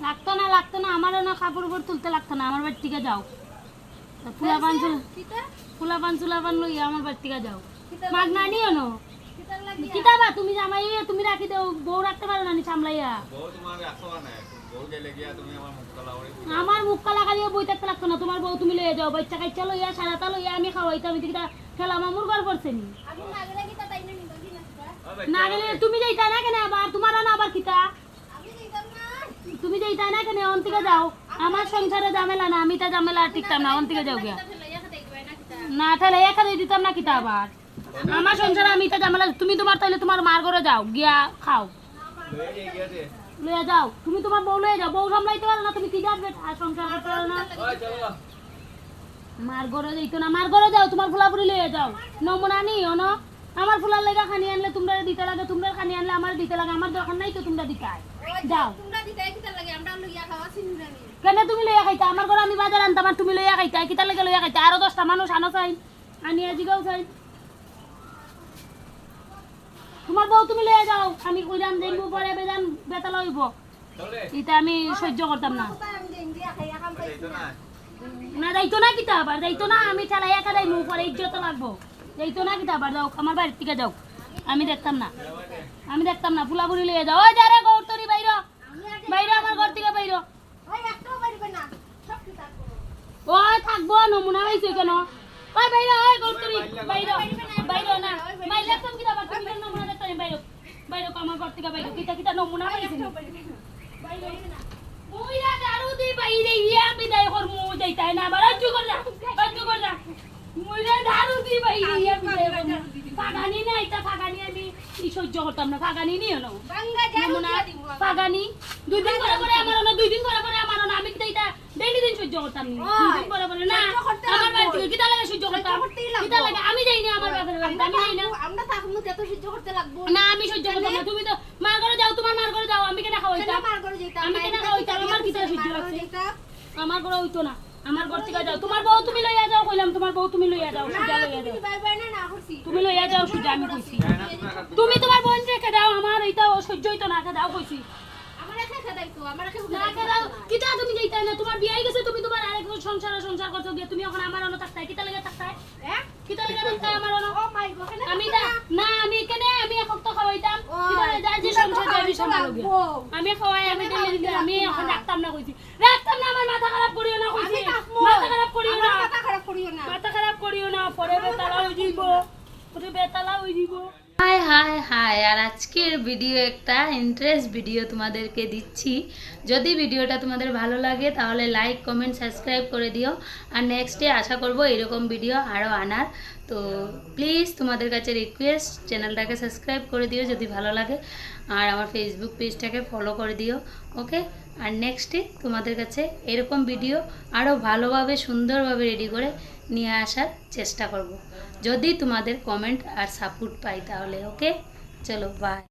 লাগতো না আমারও না কাপড় উপর তুলতে লাগতো না আমার বাড়ি থেকে যাও ফুলা পান লইয়া আমার বাড়ি থেকে যাও মাগ না নিও না কিতা বা তুমি জামাই তুমি রাখি দাও বউ রাখতে পারো না নি সামলাইয়া আমার মুখ কালা কালিয়া বই থাকতে লাগতো না তোমার বউ তুমি লইয়া যাও বাচ্চা কাচ্চা লইয়া সারাটা লইয়া আমি খাওয়াইতাম কিতা খেলা মামুর ঘর করছে নি না গেলে তুমি যাইতা না কেন আবার তোমার না আবার কিতা তুমি যাইতা না কেন অন্তিকে যাও আমার সংসারে ঝামেলা না আমি তা ঝামেলা টিকতাম না অন্তিকে যাও গিয়া না তাহলে একা দিয়ে দিতাম না কিতা আবার আমার সংসারে আমি তা ঝামেলা তুমি তোমার তাইলে তোমার মার ঘরে যাও গিয়া খাও লইয়া যাও তুমি তোমার বউ লইয়া যাও বউ সামলাইতে পারো না তুমি কি যাবে আর সংসার করতে পারো না মার ঘরে যাইতো না মার ঘরে যাও তোমার ফুলাপুরি লইয়া যাও নমুনা নিও না আমার ফুলার লেগা খানি আনলে তোমরা দিতে লাগে তোমরা খানি আনলে আমার দিতে লাগে আমার দরকার নাই তো তোমরা দিতাই যাও তোমরা দিতে কিতা লাগে আমরা লইয়া খাওয়া চিনি কেন তুমি লইয়া খাইতা আমার ঘরে আমি বাজার আনতাম আর তুমি লইয়া খাইতা কিতা লাগে লইয়া খাইতা আরো 10টা মানুষ আনো চাই আনি আজিগাও চাই তোমার বউ তুমি লইয়া যাও আমি কইরাম দেখবো পরে বেজান বেতা লইব এটা আমি সহ্য করতাম না না যাইতো না কিতা আবার যাইতো না আমি ঠেলাই একা যাই মুখ পরে ইজ্জত লাগবো যাইতো না কিতা আবার যাও আমার বাড়ির থেকে যাও আমি দেখতাম না ফুলাপুরি লইয়া যাও ওই যারে গৌর তরি বাইরো আমার ঘর থেকে বাইরো ওই থাকবো নমুনা হইছে কেন ওই বাইরো ওই গৌর তরি বাইরো না মাই লাগতাম কিতা আবার তুমি নমুনা দেখতাম বাইরো আমার ঘর থেকে বাইরো কিতা নমুনা হইছে বাইরো ওই না দারু দি বাইরে ইয়া বিদায় কর মু যাইতাই না আবার আজু কর যা মুইরা দারু দি বাইরে ইয়া বিদায় কর ফাগানি না এটা ফাগানি আমি সহ্য করতাম না ফাগানি নিও না বাঙ্গা জারু দিয়া দিব ফাগানি দুই দিন করে আমার না আমি কিতা এটা ডেইলি দিন সহ্য করতাম না দুই দিন করে না আমার বাড়ি থেকে কিতা লাগে সহ্য করতাম কিতা লাগে আমি যাই না আমার বাপের বাড়িতে আমি যাই না আমরা থাকমু কত সহ্য করতে লাগবো না আমি সহ্য করতাম না তুমি তো মার ঘরে যাও তোমার মার ঘরে যাও আমি কেন খাওয়াইতাম মার ঘরে যাইতাম আমি কেন খাওয়াইতাম আমার কিতা সহ্য লাগছে আমার ঘরে হইতো না আমার ঘর থেকে যাও তোমার বউ তুমি লইয়া যাও কইলাম তোমার বউ তুমি লইয়া যাও সুজা লইয়া যাও তুমি লইয়া যাও সুজা আমি কইছি তুমি তোমার বোন রেখে দাও আমার এইটা সহ্য হইতো না কে দাও কইছি কিতা তুমি যাইতা না তোমার বিয়ে হই গেছে তুমি তোমার আরেক সংসার করছো গিয়ে তুমি এখন আমার অন্য থাকতাই কিতা লাগে থাকতাই কিতা লাগে থাকতাই আমার অন্য আমি না আমি কেন আমি এক তো খাওয়াইতাম কিতা যা যে সংসার যাবি সামনে আমি খাওয়াই আমি দিলে আমি এখন রাখতাম না কইছি রাখতাম না আমার মাথা খারাপ করিও না কইছি মাথা খারাপ করিও না পরে বেতালা হই দিব হাই আর আজকের ভিডিও একটা ইন্টারেস্ট ভিডিও তোমাদেরকে দিচ্ছি যদি ভিডিওটা তোমাদের ভালো লাগে তাহলে লাইক কমেন্ট সাবস্ক্রাইব করে দিও আর নেক্সটে আশা করব এরকম ভিডিও আরও আনার তো প্লিজ তোমাদের কাছে রিকোয়েস্ট চ্যানেলটাকে সাবস্ক্রাইব করে দিও যদি ভালো লাগে আর আমার ফেসবুক পেজটাকে ফলো করে দিও ওকে আর নেক্সটে তোমাদের কাছে এরকম ভিডিও আরও ভালোভাবে সুন্দরভাবে রেডি করে নিয়ে আসার চেষ্টা করব যদি তোমাদের কমেন্ট আর সাপোর্ট পাই তাহলে ওকে চলো বাই।